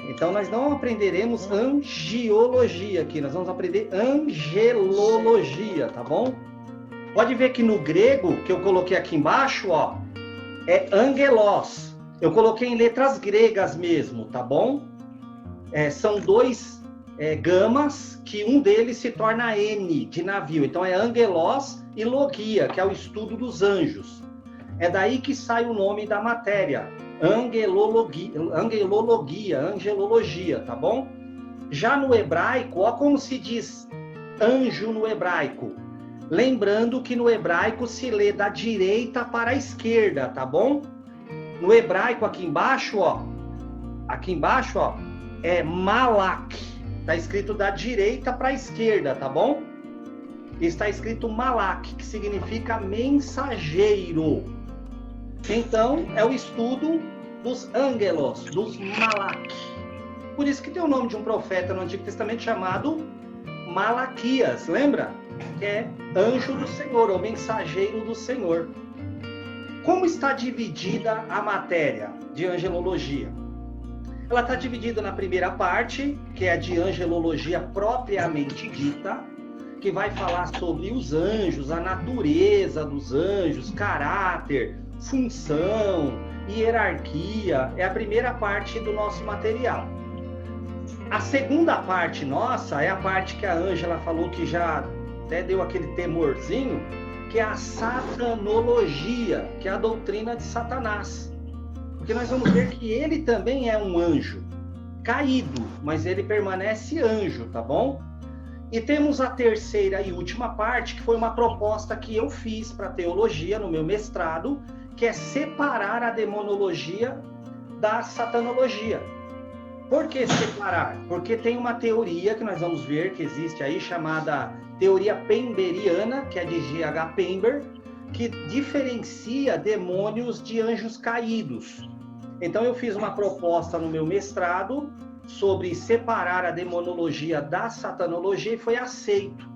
Então nós não aprenderemos angiologia aqui, nós vamos aprender angelologia, tá bom? Pode ver que no grego, que eu coloquei aqui embaixo, ó, é angelos. Eu coloquei em letras gregas mesmo, tá bom? São dois gamas, que um deles se torna N, de navio. Então é angelos e logia, que é o estudo dos anjos. É daí que sai o nome da matéria, angelologia, tá bom? Já no hebraico, ó como se diz anjo no hebraico. Lembrando que no hebraico se lê da direita para a esquerda, tá bom? No hebraico, aqui embaixo, ó, é malak. Está escrito da direita para a esquerda, tá bom? Está escrito malak, que significa mensageiro. Então, é o estudo dos ângelos, dos malak. Por isso que tem o nome de um profeta no Antigo Testamento chamado Malaquias, lembra? Que é anjo do Senhor, ou mensageiro do Senhor. Como está dividida a matéria de angelologia? Ela está dividida na primeira parte, que é a de angelologia propriamente dita, que vai falar sobre os anjos, a natureza dos anjos, caráter, função, hierarquia. É a primeira parte do nosso material. A segunda parte nossa é a parte que a Ângela falou que já até deu aquele temorzinho, que é a satanologia, que é a doutrina de Satanás. Porque nós vamos ver que ele também é um anjo, caído, mas ele permanece anjo, tá bom? E temos a terceira e última parte, que foi uma proposta que eu fiz para teologia no meu mestrado, que é separar a demonologia da satanologia. Por que separar? Porque tem uma teoria que nós vamos ver que existe aí, chamada teoria pemberiana, que é de G.H. Pember, que diferencia demônios de anjos caídos. Então eu fiz uma proposta no meu mestrado sobre separar a demonologia da satanologia e foi aceito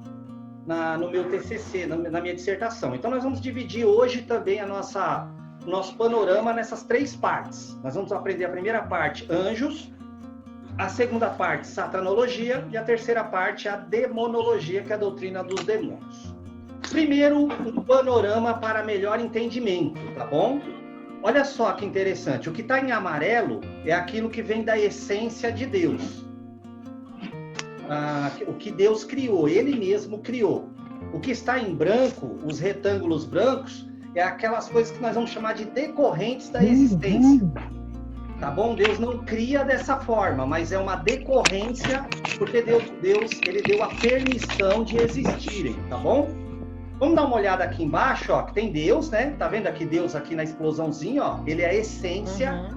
no meu TCC, na minha dissertação. Então nós vamos dividir hoje também nosso panorama nessas três partes. Nós vamos aprender a primeira parte, anjos, a segunda parte, satanologia, e a terceira parte, a demonologia, que é a doutrina dos demônios. Primeiro, um panorama para melhor entendimento, tá bom? Olha só que interessante, o que está em amarelo é aquilo que vem da essência de Deus. O que Deus criou, Ele mesmo criou. O que está em branco, os retângulos brancos, é aquelas coisas que nós vamos chamar de decorrentes da existência. Tá bom? Deus não cria dessa forma, mas é uma decorrência, porque Deus ele deu a permissão de existirem, tá bom? Vamos dar uma olhada aqui embaixo, ó, que tem Deus, né? Tá vendo aqui Deus aqui na explosãozinha, ó? Ele é a essência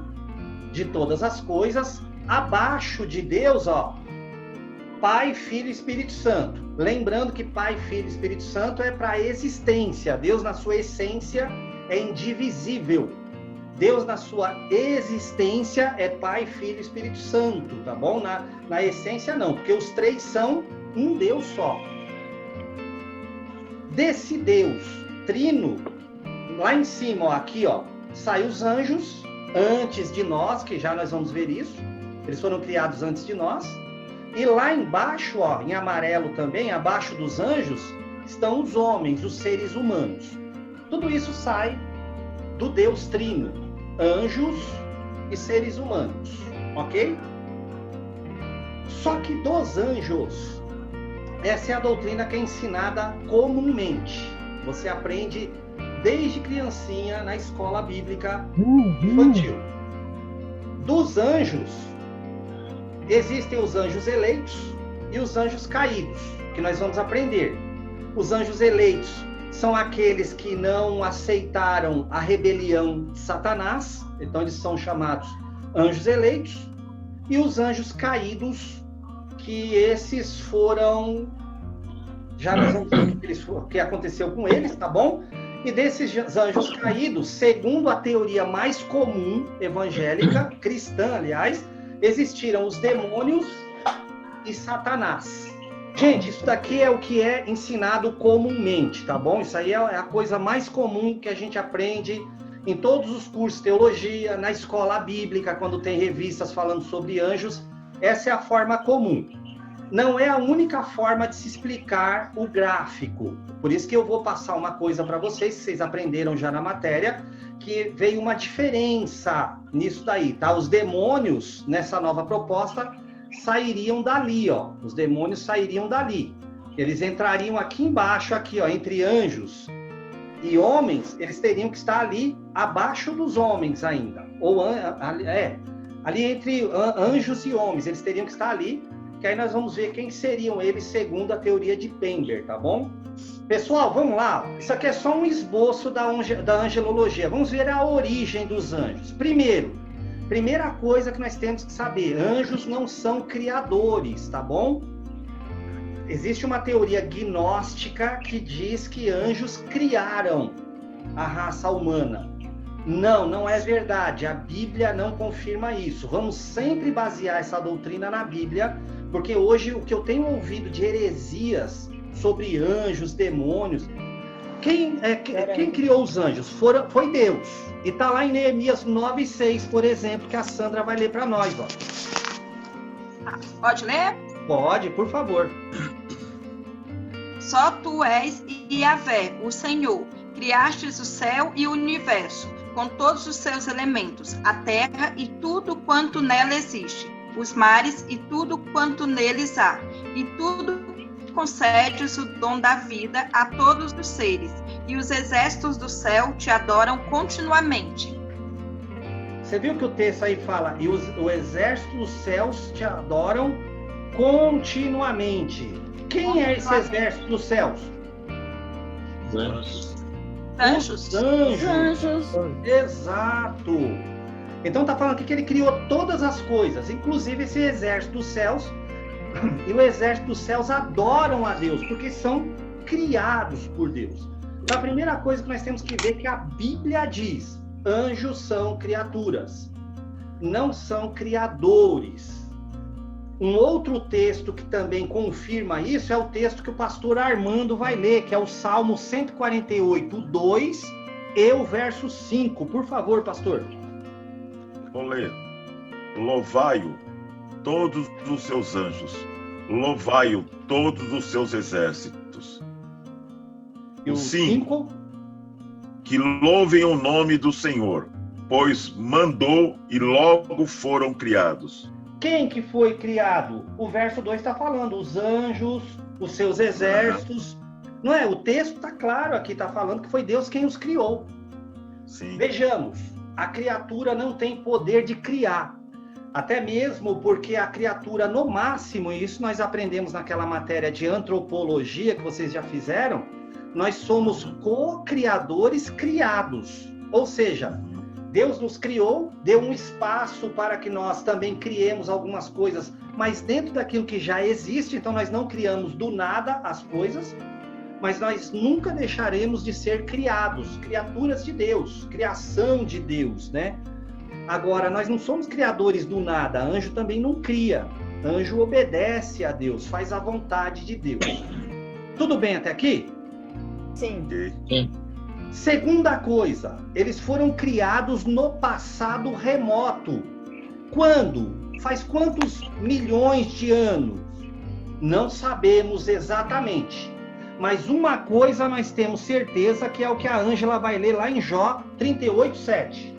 de todas as coisas. Abaixo de Deus, ó, Pai, Filho e Espírito Santo. Lembrando que Pai, Filho e Espírito Santo é para a existência. Deus, na sua essência, é indivisível. Deus, na sua existência, é Pai, Filho e Espírito Santo, tá bom? Na essência, não, porque os três são um Deus só. Desse Deus trino, lá em cima, ó, aqui, ó, saem os anjos antes de nós, que já nós vamos ver isso. Eles foram criados antes de nós. E lá embaixo, ó, em amarelo também, abaixo dos anjos, estão os homens, os seres humanos. Tudo isso sai do Deus trino, anjos e seres humanos, ok? Só que dos anjos, essa é a doutrina que é ensinada comumente. Você aprende desde criancinha na escola bíblica infantil. Dos anjos, existem os anjos eleitos e os anjos caídos, que nós vamos aprender. Os anjos eleitos são aqueles que não aceitaram a rebelião de Satanás, então eles são chamados anjos eleitos, e os anjos caídos, que esses foram, já nós vamos ver o que aconteceu com eles, tá bom? E desses anjos caídos, segundo a teoria mais comum, evangélica, cristã, aliás, existiram os demônios e Satanás. Gente, isso daqui é o que é ensinado comumente, tá bom? Isso aí é a coisa mais comum que a gente aprende em todos os cursos de teologia, na escola bíblica, quando tem revistas falando sobre anjos, essa é a forma comum. Não é a única forma de se explicar o gráfico. Por isso que eu vou passar uma coisa para vocês, que vocês aprenderam já na matéria, que veio uma diferença nisso daí, tá? Os demônios, nessa nova proposta, sairiam dali, ó. Os demônios sairiam dali. Eles entrariam aqui embaixo, aqui, ó, entre anjos e homens, eles teriam que estar ali abaixo dos homens ainda. Ou, ali entre anjos e homens, eles teriam que estar ali, que aí nós vamos ver quem seriam eles segundo a teoria de Pember, tá bom? Pessoal, vamos lá. Isso aqui é só um esboço da angelologia. Vamos ver a origem dos anjos. Primeira coisa que nós temos que saber, anjos não são criadores, tá bom? Existe uma teoria gnóstica que diz que anjos criaram a raça humana. Não é verdade. A Bíblia não confirma isso. Vamos sempre basear essa doutrina na Bíblia, porque hoje o que eu tenho ouvido de heresias sobre anjos, demônios, quem criou os anjos? Foi Deus. E está lá em Neemias 9:6, por exemplo, que a Sandra vai ler para nós. Ó. Pode ler? Pode, por favor. Só tu és Yahvé, o Senhor, criastes o céu e o universo, com todos os seus elementos, a terra e tudo quanto nela existe, os mares e tudo quanto neles há, e tudo concedes o dom da vida a todos os seres, e os exércitos do céu te adoram continuamente. Você viu que o texto aí fala, e o exército dos céus te adoram continuamente. Quem é esse exército dos céus? Anjos. Os anjos. Exato. Então está falando aqui que ele criou todas as coisas, inclusive esse exército dos céus. E o exército dos céus adoram a Deus, porque são criados por Deus. Então a primeira coisa que nós temos que ver é que a Bíblia diz, anjos são criaturas, não são criadores. Um outro texto que também confirma isso é o texto que o pastor Armando vai ler, que é o Salmo 148, 2 e o verso 5. Por favor, pastor. Vou ler. Louvai-o, todos os seus anjos. Louvai-o, todos os seus exércitos. E o 5? Que louvem o nome do Senhor, pois mandou e logo foram criados. Quem que foi criado? O verso 2 está falando, os anjos, os seus exércitos. Não é? O texto está claro aqui, está falando que foi Deus quem os criou. Sim. Vejamos, a criatura não tem poder de criar. Até mesmo porque a criatura, no máximo, e isso nós aprendemos naquela matéria de antropologia que vocês já fizeram, nós somos co-criadores criados. Ou seja, Deus nos criou, deu um espaço para que nós também criemos algumas coisas, mas dentro daquilo que já existe, então nós não criamos do nada as coisas, mas nós nunca deixaremos de ser criados, criaturas de Deus, criação de Deus, né? Agora, nós não somos criadores do nada, anjo também não cria, anjo obedece a Deus, faz a vontade de Deus. Tudo bem até aqui? Sim. Sim. Segunda coisa, eles foram criados no passado remoto. Quando? Faz quantos milhões de anos? Não sabemos exatamente. Mas uma coisa nós temos certeza, que é o que a Ângela vai ler lá em Jó 38:7.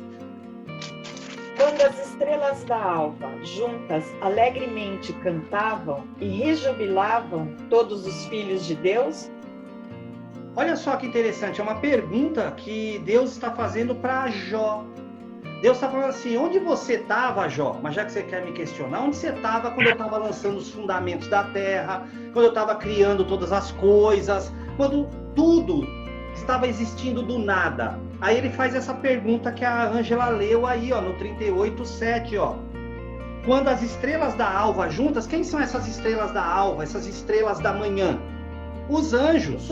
Quando as estrelas da alva juntas alegremente cantavam e rejubilavam todos os filhos de Deus. Olha só que interessante, é uma pergunta que Deus está fazendo para Jó. Deus está falando assim, onde você estava, Jó? Mas já que você quer me questionar, onde você estava quando eu estava lançando os fundamentos da terra, quando eu estava criando todas as coisas, quando tudo estava existindo do nada? Aí ele faz essa pergunta que a Ângela leu aí, ó, no 38:7, ó. Quando as estrelas da alva juntas, quem são essas estrelas da alva, essas estrelas da manhã? Os anjos.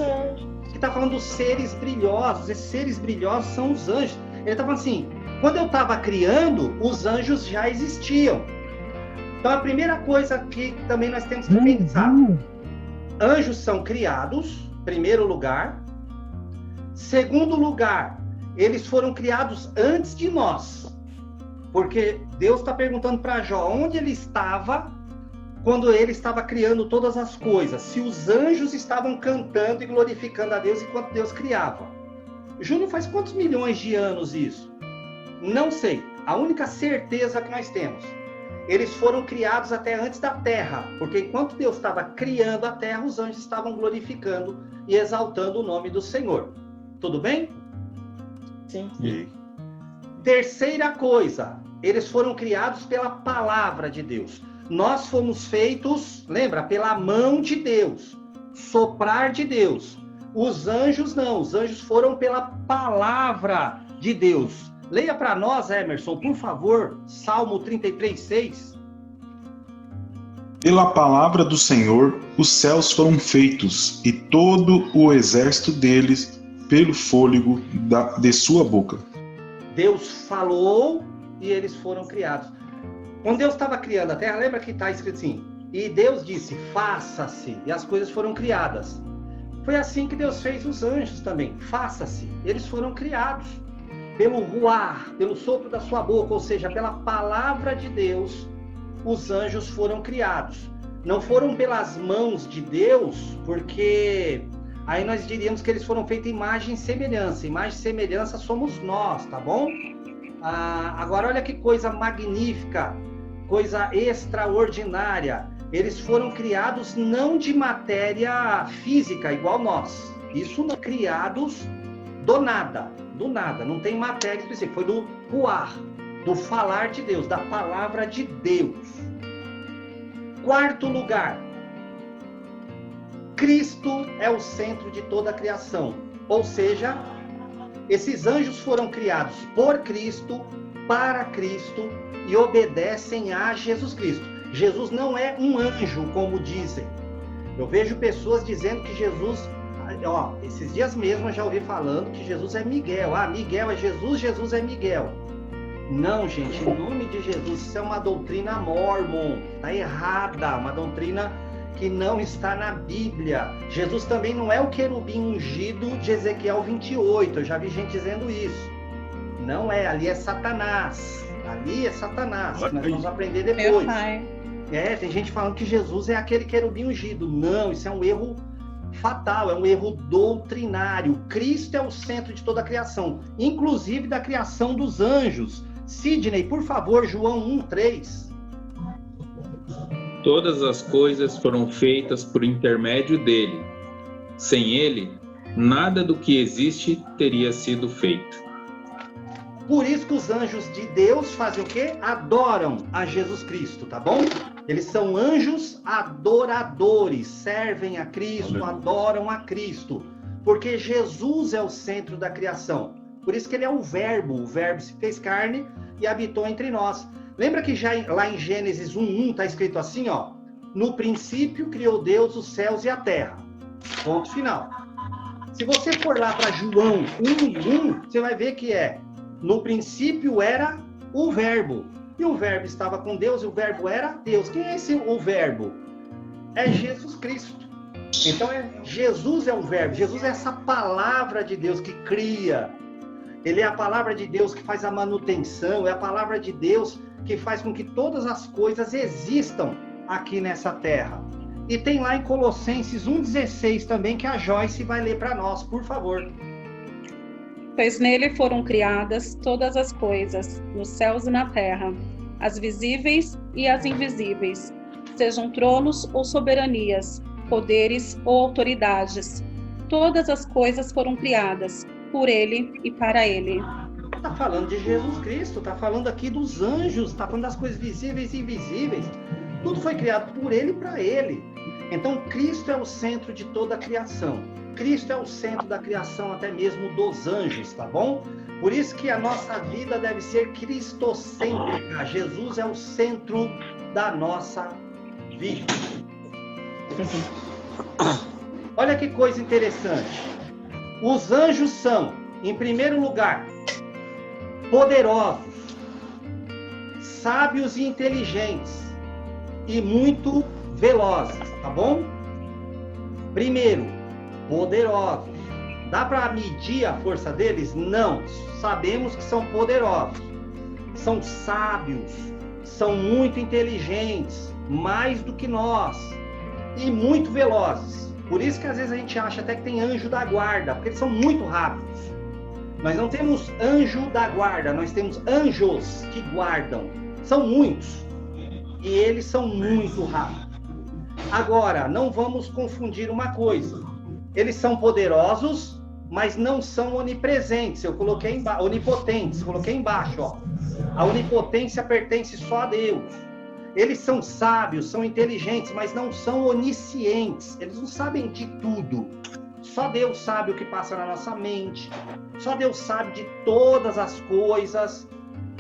Que está falando dos seres brilhosos, esses seres brilhosos são os anjos. Ele está falando assim, quando eu estava criando, os anjos já existiam. Então a primeira coisa que também nós temos que pensar, anjos são criados, primeiro lugar. Segundo lugar, eles foram criados antes de nós. Porque Deus está perguntando para Jó onde ele estava quando ele estava criando todas as coisas. Se os anjos estavam cantando e glorificando a Deus enquanto Deus criava. Júnior, faz quantos milhões de anos isso? Não sei. A única certeza que nós temos, eles foram criados até antes da terra. Porque enquanto Deus estava criando a terra, os anjos estavam glorificando e exaltando o nome do Senhor. Tudo bem? Sim. E Terceira coisa, eles foram criados pela palavra de Deus. Nós fomos feitos, lembra, pela mão de Deus, soprar de Deus. Os anjos não, os anjos foram pela palavra de Deus. Leia para nós, Emerson, por favor, Salmo 33:6. Pela palavra do Senhor, os céus foram feitos, e todo o exército deles pelo fôlego de sua boca. Deus falou e eles foram criados. Quando Deus estava criando a terra, lembra que está escrito assim, e Deus disse, faça-se, e as coisas foram criadas. Foi assim que Deus fez os anjos também, faça-se. Eles foram criados pelo ruar, pelo sopro da sua boca, ou seja, pela palavra de Deus, os anjos foram criados. Não foram pelas mãos de Deus, porque aí nós diríamos que eles foram feitos imagem e semelhança. Imagem e semelhança somos nós, tá bom? Agora olha que coisa magnífica, coisa extraordinária. Eles foram criados não de matéria física, igual nós. Isso não criados do nada, não tem matéria específica. Foi do ruar, do falar de Deus, da palavra de Deus. Quarto lugar, Cristo é o centro de toda a criação. Ou seja, esses anjos foram criados por Cristo, para Cristo e obedecem a Jesus Cristo. Jesus não é um anjo, como dizem. Eu vejo pessoas dizendo que Jesus... esses dias mesmo eu já ouvi falando que Jesus é Miguel. Miguel é Jesus, Jesus é Miguel. Não, gente, em nome de Jesus, isso é uma doutrina mórmon. Está errada, uma doutrina que não está na Bíblia. Jesus também não é o querubim ungido de Ezequiel 28. Eu já vi gente dizendo isso. Não é, ali é Satanás. Ali é Satanás, que nós vamos aprender depois. Tem gente falando que Jesus é aquele querubim ungido. Não, isso é um erro fatal, é um erro doutrinário. Cristo é o centro de toda a criação, inclusive da criação dos anjos. Sidney, por favor, João 1:3. Todas as coisas foram feitas por intermédio dele. Sem ele, nada do que existe teria sido feito. Por isso que os anjos de Deus fazem o quê? Adoram a Jesus Cristo, tá bom? Eles são anjos adoradores, servem a Cristo, adoram a Cristo, porque Jesus é o centro da criação. Por isso que ele é o Verbo se fez carne e habitou entre nós. Lembra que já lá em Gênesis 1:1 está escrito assim, ó, no princípio criou Deus os céus e a terra. Ponto final. Se você for lá para João 1:1, você vai ver que no princípio era o Verbo. E o Verbo estava com Deus e o Verbo era Deus. Quem é o Verbo? É Jesus Cristo. Então Jesus é o Verbo. Jesus é essa palavra de Deus que cria. Ele é a palavra de Deus que faz a manutenção. É a palavra de Deus que faz com que todas as coisas existam aqui nessa terra. E tem lá em Colossenses 1:16 também, que a Joyce vai ler para nós, por favor. Pois nele foram criadas todas as coisas, nos céus e na terra, as visíveis e as invisíveis, sejam tronos ou soberanias, poderes ou autoridades. Todas as coisas foram criadas por ele e para ele. Está falando de Jesus Cristo, está falando aqui dos anjos, está falando das coisas visíveis e invisíveis. Tudo foi criado por ele e para ele. Então, Cristo é o centro de toda a criação. Cristo é o centro da criação, até mesmo dos anjos, tá bom? Por isso que a nossa vida deve ser cristocêntrica. Jesus é o centro da nossa vida. Olha que coisa interessante. Os anjos são, em primeiro lugar, poderosos, sábios e inteligentes, e muito velozes, tá bom? Primeiro, poderosos, Dá para medir a força deles? Não. Sabemos que são poderosos, são sábios, são muito inteligentes, mais do que nós, e muito velozes. Por isso que às vezes a gente acha até que tem anjo da guarda, porque eles são muito rápidos. Nós não temos anjo da guarda, nós temos anjos que guardam. São muitos. E eles são muito rápidos. Agora, não vamos confundir uma coisa. Eles são poderosos, mas não são onipresentes. Eu coloquei onipotentes, coloquei embaixo, ó. A onipotência pertence só a Deus. Eles são sábios, são inteligentes, mas não são oniscientes. Eles não sabem de tudo. Só Deus sabe o que passa na nossa mente. Só Deus sabe de todas as coisas.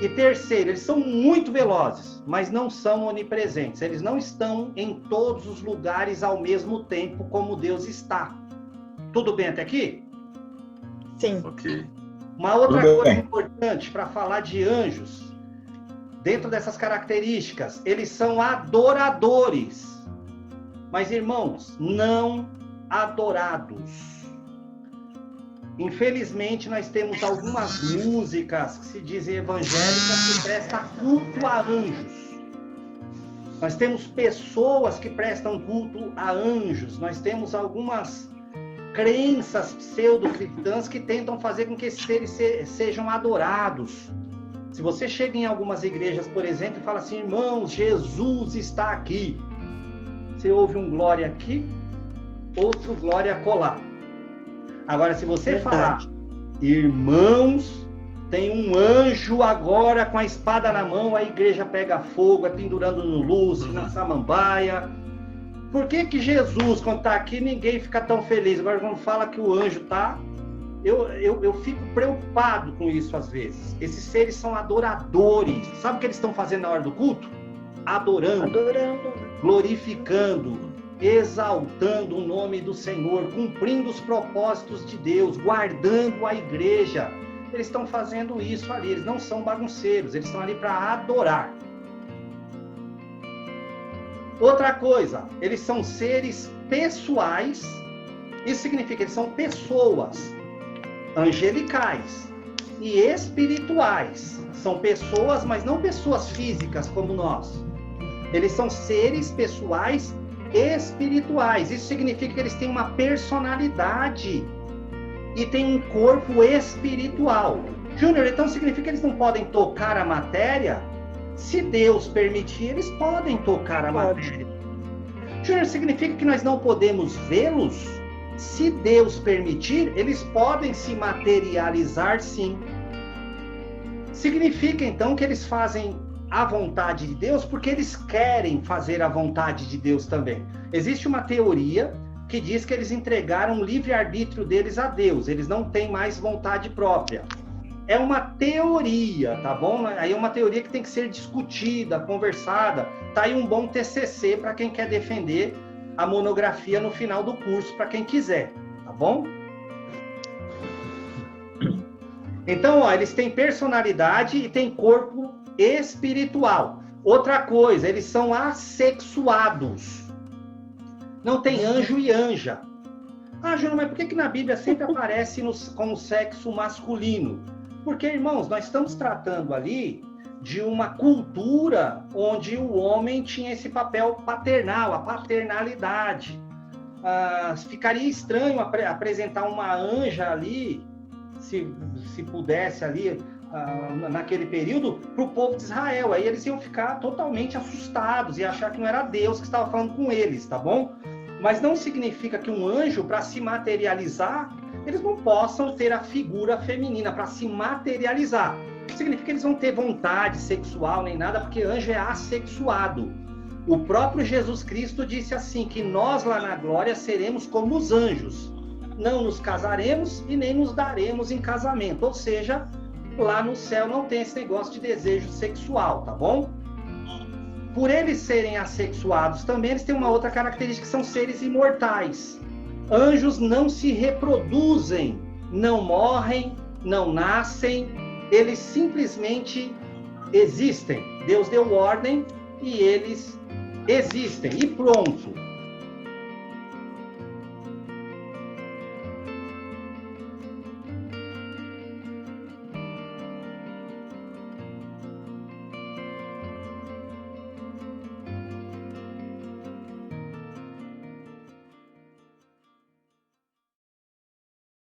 E terceiro, eles são muito velozes, mas não são onipresentes. Eles não estão em todos os lugares ao mesmo tempo como Deus está. Tudo bem até aqui? Sim. Ok. Uma outra coisa importante para falar de anjos, dentro dessas características, eles são adoradores. Mas, irmãos, não adorados. Infelizmente, nós temos algumas músicas que se dizem evangélicas que prestam culto a anjos. Nós temos pessoas que prestam culto a anjos. Nós temos algumas crenças pseudo-cristãs que tentam fazer com que esses seres sejam adorados. Se você chega em algumas igrejas, por exemplo, e fala assim, irmãos, Jesus está aqui. Você ouve um glória aqui, outro glória colar. Agora, se você falar, irmãos, tem um anjo agora com a espada na mão, a igreja pega fogo, é pendurando no luz, na samambaia. Por que Jesus, quando está aqui, ninguém fica tão feliz? Agora, quando fala que o anjo está, eu fico preocupado com isso às vezes. Esses seres são adoradores. Sabe o que eles estão fazendo na hora do culto? Adorando. Glorificando, exaltando o nome do Senhor, cumprindo os propósitos de Deus, guardando a igreja. Eles estão fazendo isso ali, eles não são bagunceiros, eles estão ali para adorar. Outra coisa, eles são seres pessoais, isso significa que eles são pessoas angelicais e espirituais. São pessoas, mas não pessoas físicas como nós. Eles são seres pessoais espirituais. Isso significa que eles têm uma personalidade e têm um corpo espiritual. Júnior, então significa que eles não podem tocar a matéria? Se Deus permitir, eles podem tocar a matéria. Júnior, significa que nós não podemos vê-los? Se Deus permitir, eles podem se materializar, sim. Significa então que eles fazem a vontade de Deus porque eles querem fazer a vontade de Deus também. Existe uma teoria que diz que eles entregaram o livre-arbítrio deles a Deus, eles não têm mais vontade própria. É uma teoria, tá bom? Aí é uma teoria que tem que ser discutida, conversada. Tá aí um bom TCC para quem quer defender a monografia no final do curso, para quem quiser, tá bom? Então, ó, eles têm personalidade e têm corpo espiritual. Outra coisa, eles são assexuados. Não tem anjo e anja. Ah, Júnior, mas por que na Bíblia sempre aparece com o sexo masculino? Porque, irmãos, nós estamos tratando ali de uma cultura onde o homem tinha esse papel paternal, a paternalidade. Ficaria estranho apresentar uma anja ali, se pudesse ali, naquele período, para o povo de Israel. Aí eles iam ficar totalmente assustados e achar que não era Deus que estava falando com eles, tá bom? Mas não significa que um anjo, para se materializar, eles não possam ter a figura feminina para se materializar. Significa que eles vão ter vontade sexual nem nada, porque anjo é assexuado. O próprio Jesus Cristo disse assim, que nós lá na glória seremos como os anjos. Não nos casaremos e nem nos daremos em casamento. Ou seja, lá no céu não tem esse negócio de desejo sexual, tá bom? Por eles serem assexuados também, eles têm uma outra característica, que são seres imortais. Anjos não se reproduzem, não morrem, não nascem, eles simplesmente existem. Deus deu ordem e eles existem. E pronto.